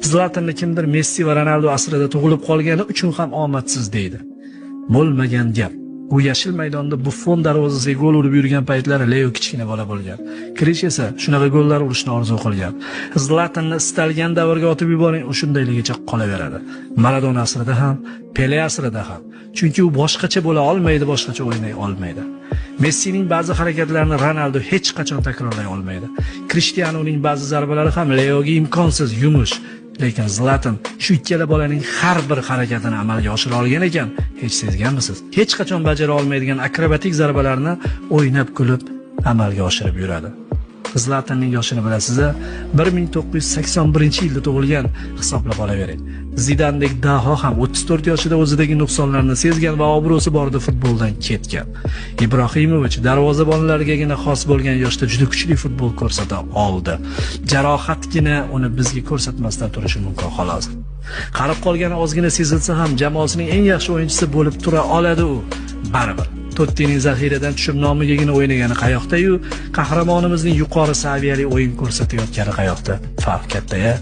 Zlatanni kimdir Messi va Ronaldo asrida tug'ilib qolgani uchun ham omadsiz deydi. Bo'lmagan gap. U yashil maydonda Buffon darvozasiga gol urib yurgan paytlari Leo kichkina bola bo'lgan. Krish esa shunaqa gollar urishni orzu qilgan. Zlatanni istalgan davrga otib yuboring, o'shundayligicha qolaveradi. Maradona asrida ham, Pele asrida ham. Chunki u boshqacha bo'la olmaydi, boshqacha o'ynay olmaydi. Messining ba'zi harakatlarini Ronaldo hech qachon takrorlay olmaydi. Krishtianuning ba'zi zarbalari ham Leoga imkonsiz yumush. Lekin Zlatan shu ikkala bolaning har bir harakatini amalga oshira olgan ekan, hech sezganmisiz? Hech qachon bajara olmaydigan akrobatik zarbalarni o'ynab kulib amalga oshirib yuradi. Zlatanning yoshini bilasiz, 1981-yilda tug'ilgan, hisoblab olavering. Zidandek Daho ham 34 yoshida o'zidagi nuqsonlarni sezgan va obro'si borida futboldan ketgan. Ibrohimovich darvozabonlargagina xos bo'lgan yoshda juda kuchli futbol ko'rsata oldi. Jarohatgina uni bizga ko'rsatmasdan turishi mumkin xolos. Qarib qolgani ozgina sezilsa ham jamoasining eng yaxshi o'yinchisi bo'lib tura oladi u. Baribir Tottining zaxiradan tushib nomigagina o'ynagani qayoqda-yu, qahramonimizning yuqori saviyali o'yin ko'rsatayotgani qayoqda? Farq katta-ya.